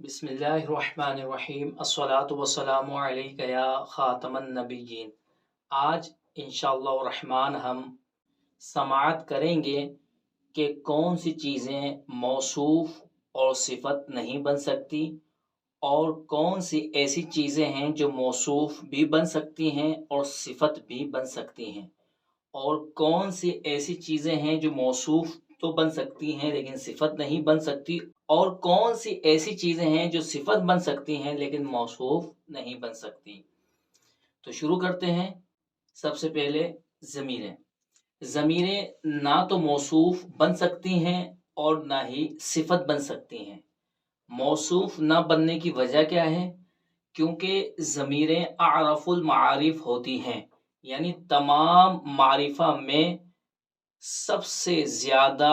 بسم اللہ الرحمن الرحیم الصلاۃ والسلام علیک یا خاتم النبیین۔ آج انشاءاللہ الرحمن ہم سماعت کریں گے کہ کون سی چیزیں موصوف اور صفت نہیں بن سکتی، اور کون سی ایسی چیزیں ہیں جو موصوف بھی بن سکتی ہیں اور صفت بھی بن سکتی ہیں، اور کون سی ایسی چیزیں ہیں جو موصوف تو بن سکتی ہیں لیکن صفت نہیں بن سکتی، اور کون سی ایسی چیزیں ہیں جو صفت بن سکتی ہیں لیکن موصوف نہیں بن سکتی۔ تو شروع کرتے ہیں۔ سب سے پہلے ضمیریں۔ ضمیریں نہ تو موصوف بن سکتی ہیں اور نہ ہی صفت بن سکتی ہیں۔ موصوف نہ بننے کی وجہ کیا ہے؟ کیونکہ ضمیریں اعرف المعارف ہوتی ہیں، یعنی تمام معرفہ میں سب سے زیادہ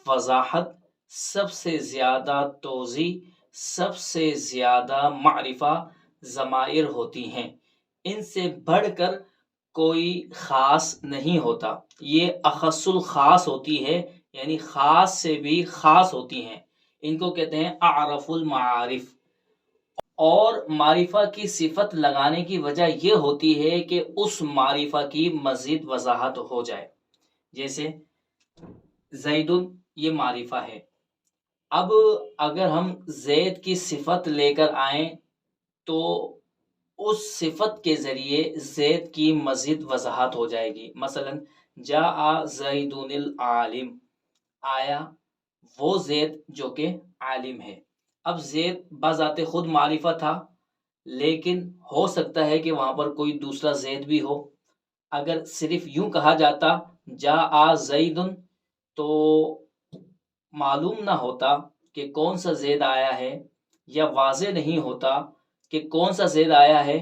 وضاحت، سب سے زیادہ توضیح، سب سے زیادہ معرفہ ضمائر ہوتی ہیں۔ ان سے بڑھ کر کوئی خاص نہیں ہوتا، یہ اخص الخاص ہوتی ہے، یعنی خاص سے بھی خاص ہوتی ہیں۔ ان کو کہتے ہیں اعرف المعارف۔ اور معرفہ کی صفت لگانے کی وجہ یہ ہوتی ہے کہ اس معرفہ کی مزید وضاحت ہو جائے۔ جیسے زید، یہ معرفہ ہے۔ اب اگر ہم زید کی صفت لے کر آئیں تو اس صفت کے ذریعے زید کی مزید وضاحت ہو جائے گی۔ مثلا جاء زید العالم، آیا وہ زید جو کہ عالم ہے۔ اب زید بذات خود معرفہ تھا، لیکن ہو سکتا ہے کہ وہاں پر کوئی دوسرا زید بھی ہو۔ اگر صرف یوں کہا جاتا جاء زید تو معلوم نہ ہوتا کہ کون سا زید آیا ہے، یا واضح نہیں ہوتا کہ کون سا زید آیا ہے،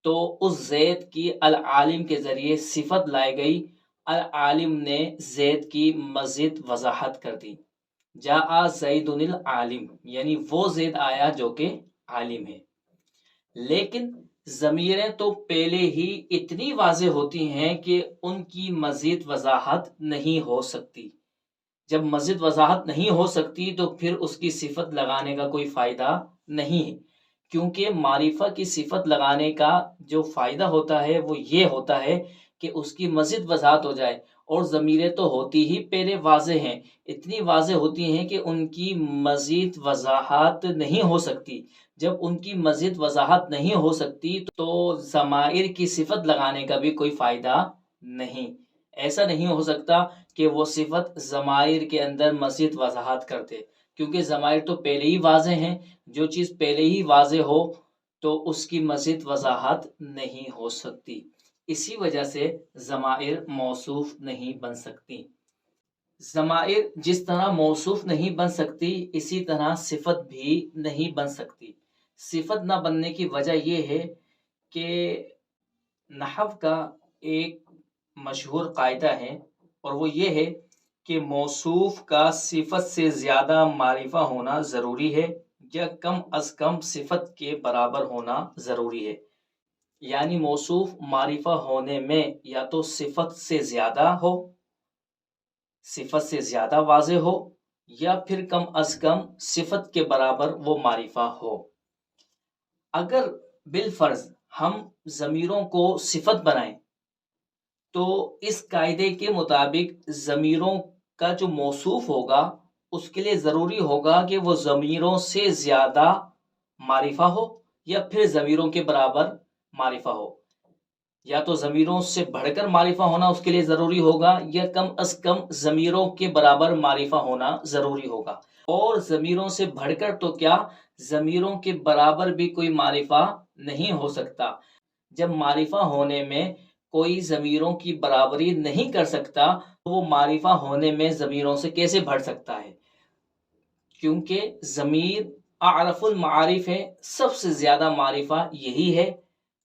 تو اس زید کی العالم کے ذریعے صفت لائی گئی۔ العالم نے زید کی مزید وضاحت کر دی۔ جاء زید العالم، یعنی وہ زید آیا جو کہ عالم ہے۔ لیکن ضمیریں تو پہلے ہی اتنی واضح ہوتی ہیں کہ ان کی مزید وضاحت نہیں ہو سکتی۔ جب مزید وضاحت نہیں ہو سکتی تو پھر اس کی صفت لگانے کا کوئی فائدہ نہیں ہے، کیونکہ معرفہ کی صفت لگانے کا جو فائدہ ہوتا ہے وہ یہ ہوتا ہے کہ اس کی مزید وضاحت ہو جائے۔ اور ضمیریں تو ہوتی ہی پہلے واضح ہیں، اتنی واضح ہوتی ہیں کہ ان کی مزید وضاحت نہیں ہو سکتی۔ جب ان کی مزید وضاحت نہیں ہو سکتی تو ضمائر کی صفت لگانے کا بھی کوئی فائدہ نہیں۔ ایسا نہیں ہو سکتا کہ وہ صفت ضمائر کے اندر مزید وضاحت کرتے، کیونکہ ضمائر تو پہلے ہی واضح ہیں۔ جو چیز پہلے ہی واضح ہو تو اس کی مزید وضاحت نہیں ہو سکتی، اسی وجہ سے ضمائر موصوف نہیں بن سکتی۔ ضمائر جس طرح موصوف نہیں بن سکتی، اسی طرح صفت بھی نہیں بن سکتی۔ صفت نہ بننے کی وجہ یہ ہے کہ نحو کا ایک مشہور قاعدہ ہے، اور وہ یہ ہے کہ موصوف کا صفت سے زیادہ معرفہ ہونا ضروری ہے، یا کم از کم صفت کے برابر ہونا ضروری ہے۔ یعنی موصوف معرفہ ہونے میں یا تو صفت سے زیادہ ہو، صفت سے زیادہ واضح ہو، یا پھر کم از کم صفت کے برابر وہ معرفہ ہو۔ اگر بالفرض ہم ضمیروں کو صفت بنائیں تو اس قاعدے کے مطابق ضمیروں کا جو موصوف ہوگا اس کے لیے ضروری ہوگا کہ وہ ضمیروں سے زیادہ معرفہ ہو، یا پھر ضمیروں کے برابر معرفہ ہو۔ یا تو ضمیروں سے بڑھ کر معرفہ ہونا اس کے لیے ضروری ہوگا، یا کم از کم ضمیروں کے برابر معرفہ ہونا ضروری ہوگا۔ اور ضمیروں سے بڑھ کر تو کیا، ضمیروں کے برابر بھی کوئی معرفہ نہیں ہو سکتا۔ جب معرفہ ہونے میں کوئی ضمیروں کی برابری نہیں کر سکتا تو وہ معرفہ ہونے میں ضمیروں سے کیسے بڑھ سکتا ہے؟ کیونکہ ضمیر اعرف المعارف ہے، سب سے زیادہ معرفہ یہی ہے۔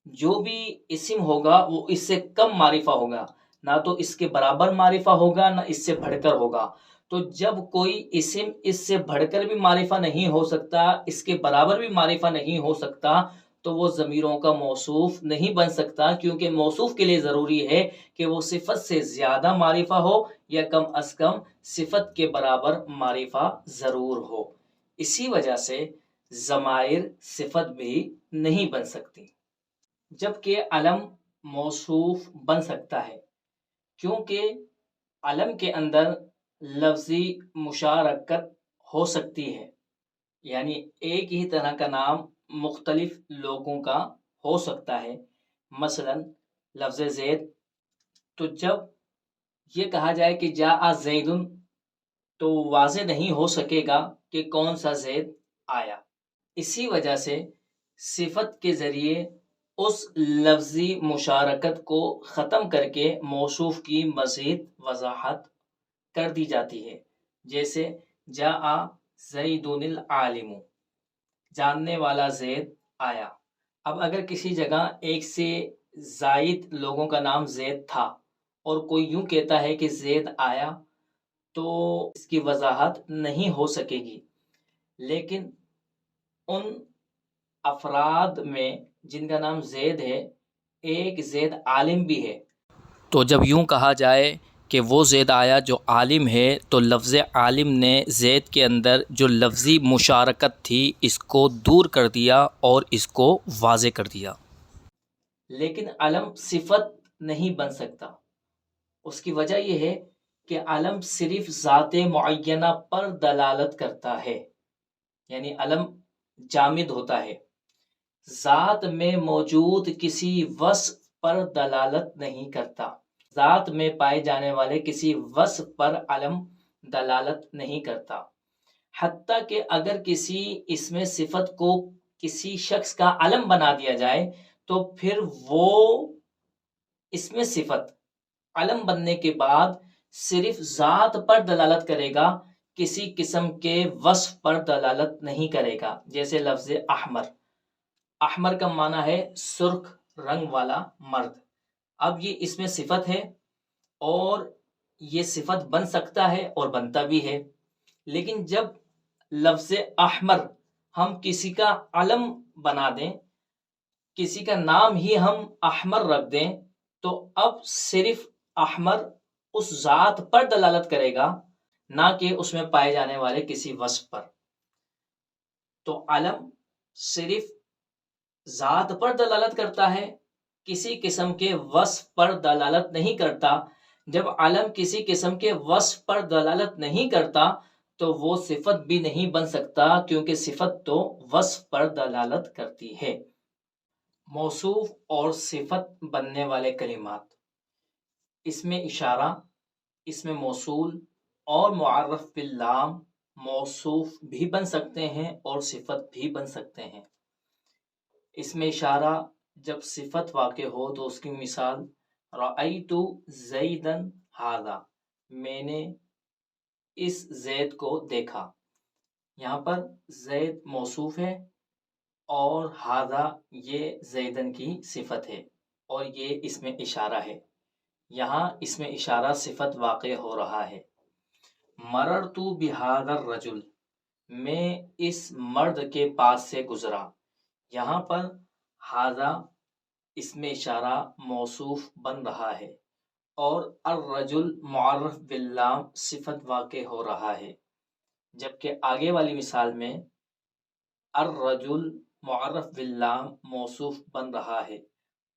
جو بھی اسم ہوگا وہ اس سے کم معرفہ ہوگا، نہ تو اس کے برابر معرفہ ہوگا نہ اس سے بڑھ کر ہوگا۔ تو جب کوئی اسم اس سے بڑھ کر بھی معرفہ نہیں ہو سکتا، اس کے برابر بھی معرفہ نہیں ہو سکتا، تو وہ ضمیروں کا موصوف نہیں بن سکتا، کیونکہ موصوف کے لیے ضروری ہے کہ وہ صفت سے زیادہ معرفہ ہو، یا کم از کم صفت کے برابر معرفہ ضرور ہو۔ اسی وجہ سے ضمائر صفت بھی نہیں بن سکتی، جبکہ علم موصوف بن سکتا ہے، کیونکہ علم کے اندر لفظی مشارکت ہو سکتی ہے، یعنی ایک ہی طرح کا نام مختلف لوگوں کا ہو سکتا ہے۔ مثلا لفظ زید، تو جب یہ کہا جائے کہ جاء زید، تو واضح نہیں ہو سکے گا کہ کون سا زید آیا۔ اسی وجہ سے صفت کے ذریعے اس لفظی مشارکت کو ختم کر کے موصوف کی مزید وضاحت کر دی جاتی ہے، جیسے جاء زید العالم، جاننے والا زید آیا۔ اب اگر کسی جگہ ایک سے زائد لوگوں کا نام زید تھا اور کوئی یوں کہتا ہے کہ زید آیا، تو اس کی وضاحت نہیں ہو سکے گی، لیکن ان افراد میں جن کا نام زید ہے، ایک زید عالم بھی ہے، تو جب یوں کہا جائے کہ وہ زید آیا جو عالم ہے، تو لفظ عالم نے زید کے اندر جو لفظی مشارکت تھی اس کو دور کر دیا اور اس کو واضح کر دیا۔ لیکن علم صفت نہیں بن سکتا، اس کی وجہ یہ ہے کہ علم صرف ذات معینہ پر دلالت کرتا ہے، یعنی علم جامد ہوتا ہے، ذات میں موجود کسی وصف پر دلالت نہیں کرتا، ذات میں پائے جانے والے کسی وصف پر علم دلالت نہیں کرتا۔ حتیٰ کہ اگر کسی اسم صفت کو کسی شخص کا علم بنا دیا جائے تو پھر وہ اسم صفت علم بننے کے بعد صرف ذات پر دلالت کرے گا، کسی قسم کے وصف پر دلالت نہیں کرے گا۔ جیسے لفظ احمر، احمر کا معنی ہے سرخ رنگ والا مرد۔ اب یہ اسم صفت ہے اور یہ صفت بن سکتا ہے اور بنتا بھی ہے، لیکن جب لفظ احمر ہم کسی کا علم بنا دیں، کسی کا نام ہی ہم احمر رکھ دیں، تو اب صرف احمر اس ذات پر دلالت کرے گا، نہ کہ اس میں پائے جانے والے کسی وصف پر۔ تو علم صرف ذات پر دلالت کرتا ہے، کسی قسم کے وصف پر دلالت نہیں کرتا۔ جب علم کسی قسم کے وصف پر دلالت نہیں کرتا تو وہ صفت بھی نہیں بن سکتا، کیونکہ صفت تو وصف پر دلالت کرتی ہے۔ موصوف اور صفت بننے والے کلمات، اسم اشارہ، اسم موصول اور معرف باللام موصوف بھی بن سکتے ہیں اور صفت بھی بن سکتے ہیں۔ اسم اشارہ جب صفت واقع ہو تو اس کی مثال رأیت زیدًا ھذا، میں نے اس زید کو دیکھا۔ یہاں پر زید موصوف ہے اور ھذا یہ زیدن کی صفت ہے اور یہ اسم اشارہ ہے۔ یہاں اسم اشارہ صفت واقع ہو رہا ہے۔ مررت بھذا الرجل، میں اس مرد کے پاس سے گزرا۔ یہاں پر ھذا اسم اشارہ موصوف بن رہا ہے اور الرجل معرف باللام صفت واقع ہو رہا ہے، جبکہ آگے والی مثال میں الرجل معرف باللام موصوف بن رہا ہے،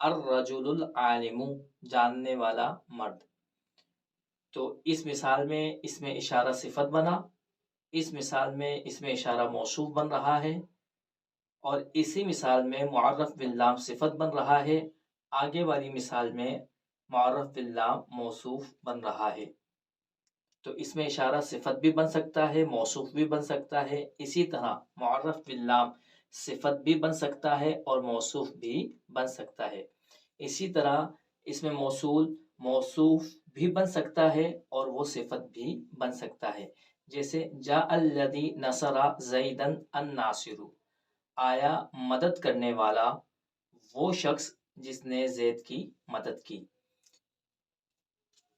الرجل العالم جاننے والا مرد۔ تو اس مثال میں اسم اشارہ صفت بنا، اس مثال میں اسم اشارہ موصوف بن رہا ہے، اور اسی مثال میں معرف باللام صفت بن رہا ہے، آگے والی مثال میں معرف باللام موصوف بن رہا ہے۔ تو اسم اشارہ صفت بھی بن سکتا ہے، موصوف بھی بن سکتا ہے، اسی طرح معرف باللام صفت بھی بن سکتا ہے اور موصوف بھی بن سکتا ہے۔ اسی طرح اسم موصول موصوف بھی بن سکتا ہے اور وہ صفت بھی بن سکتا ہے، جیسے جاء الذی نصر زیدًا الناصر، آیا مدد کرنے والا وہ شخص جس نے زید کی مدد کی۔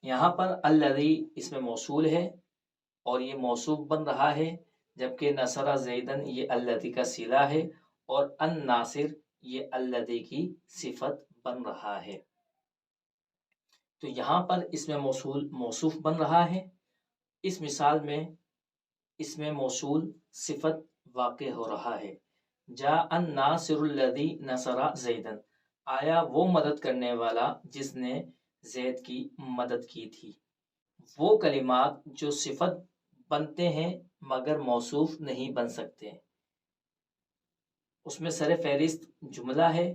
یہاں پر الذی اسم موصول ہے اور یہ موصوف بن رہا ہے، جبکہ نصر زیدن یہ الذی کا صلہ ہے اور الناصر یہ الذی کی صفت بن رہا ہے۔ تو یہاں پر اسم موصول موصوف بن رہا ہے، اس مثال میں اسم موصول صفت واقع ہو رہا ہے۔ جا الناصر الذی نصر زیدن، آیا وہ مدد کرنے والا جس نے زید کی مدد کی تھی۔ وہ کلمات جو صفت بنتے ہیں مگر موصوف نہیں بن سکتے، اس میں سر فہرست جملہ ہے۔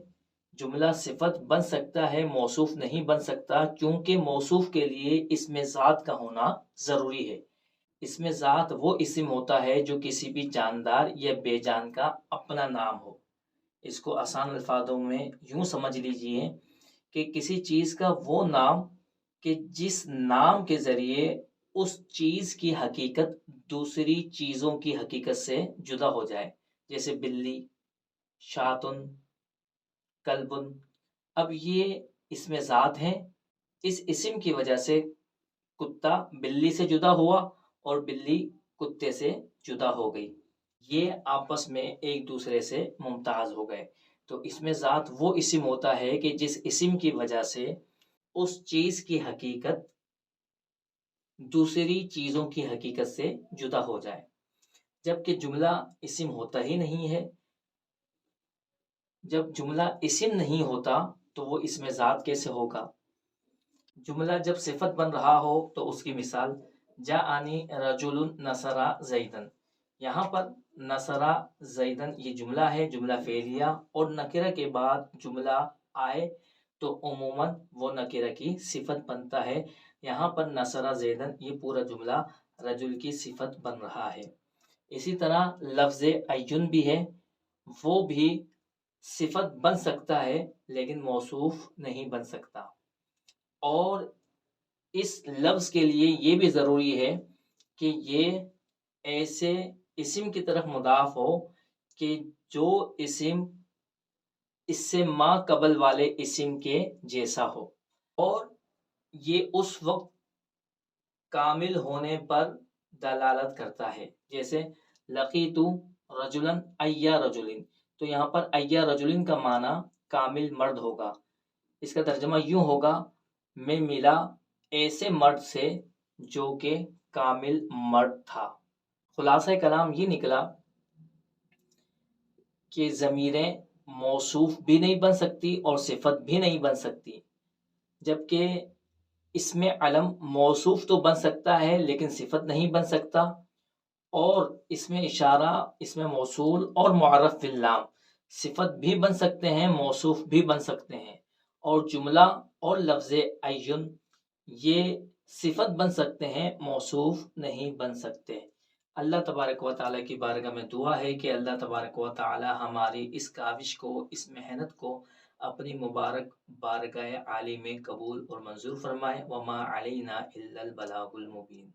جملہ صفت بن سکتا ہے، موصوف نہیں بن سکتا، کیونکہ موصوف کے لیے اسم ذات کا ہونا ضروری ہے۔ اسم ذات وہ اسم ہوتا ہے جو کسی بھی جاندار یا بے جان کا اپنا نام ہو۔ اس کو آسان الفاظوں میں یوں سمجھ لیجئے کہ کسی چیز کا وہ نام کہ جس نام کے ذریعے اس چیز کی حقیقت دوسری چیزوں کی حقیقت سے جدا ہو جائے، جیسے بلی، شاتن، کلبن۔ اب یہ اسم ذات ہیں، اس اسم کی وجہ سے کتا بلی سے جدا ہوا اور بلی کتے سے جدا ہو گئی، یہ آپس میں ایک دوسرے سے ممتاز ہو گئے۔ تو اسم ذات وہ اسم ہوتا ہے کہ جس اسم کی وجہ سے اس چیز کی حقیقت دوسری چیزوں کی حقیقت سے جدا ہو جائے، جبکہ جملہ اسم ہوتا ہی نہیں ہے۔ جب جملہ اسم نہیں ہوتا تو وہ اسم ذات کیسے ہوگا؟ جملہ جب صفت بن رہا ہو تو اس کی مثال جاءنی رجل نصر زیدن، یہاں پر نصر زیدن یہ جملہ ہے، جملہ فعلیہ، اور نکرہ کے بعد جملہ آئے تو عموماً وہ نکرہ کی صفت بنتا ہے۔ یہاں پر نصر زیدن یہ پورا جملہ رجل کی صفت بن رہا ہے۔ اسی طرح لفظ ایون بھی ہے، وہ بھی صفت بن سکتا ہے لیکن موصوف نہیں بن سکتا، اور اس لفظ کے لیے یہ بھی ضروری ہے کہ یہ ایسے اسم کی طرف مضاف ہو کہ جو اسم اس سے ما قبل والے اسم کے جیسا ہو، اور یہ اس وقت کامل ہونے پر دلالت کرتا ہے، جیسے لقیت رجلا ای رجلن، تو یہاں پر ای رجلن کا معنی کامل مرد ہوگا۔ اس کا ترجمہ یوں ہوگا، میں ملا ایسے مرد سے جو کہ کامل مرد تھا۔ خلاصہ کلام یہ نکلا کہ ضمیریں موصوف بھی نہیں بن سکتی اور صفت بھی نہیں بن سکتی، جبکہ اسم علم موصوف تو بن سکتا ہے لیکن صفت نہیں بن سکتا، اور اسم اشارہ، اسم موصول اور معرف باللام صفت بھی بن سکتے ہیں، موصوف بھی بن سکتے ہیں، اور جملہ اور لفظ ایون یہ صفت بن سکتے ہیں، موصوف نہیں بن سکتے۔ اللہ تبارک و تعالیٰ کی بارگاہ میں دعا ہے کہ اللہ تبارک و تعالیٰ ہماری اس کاوش کو، اس محنت کو اپنی مبارک بارگاہ عالی میں قبول اور منظور فرمائے۔ وما علینا الا البلاغ المبین۔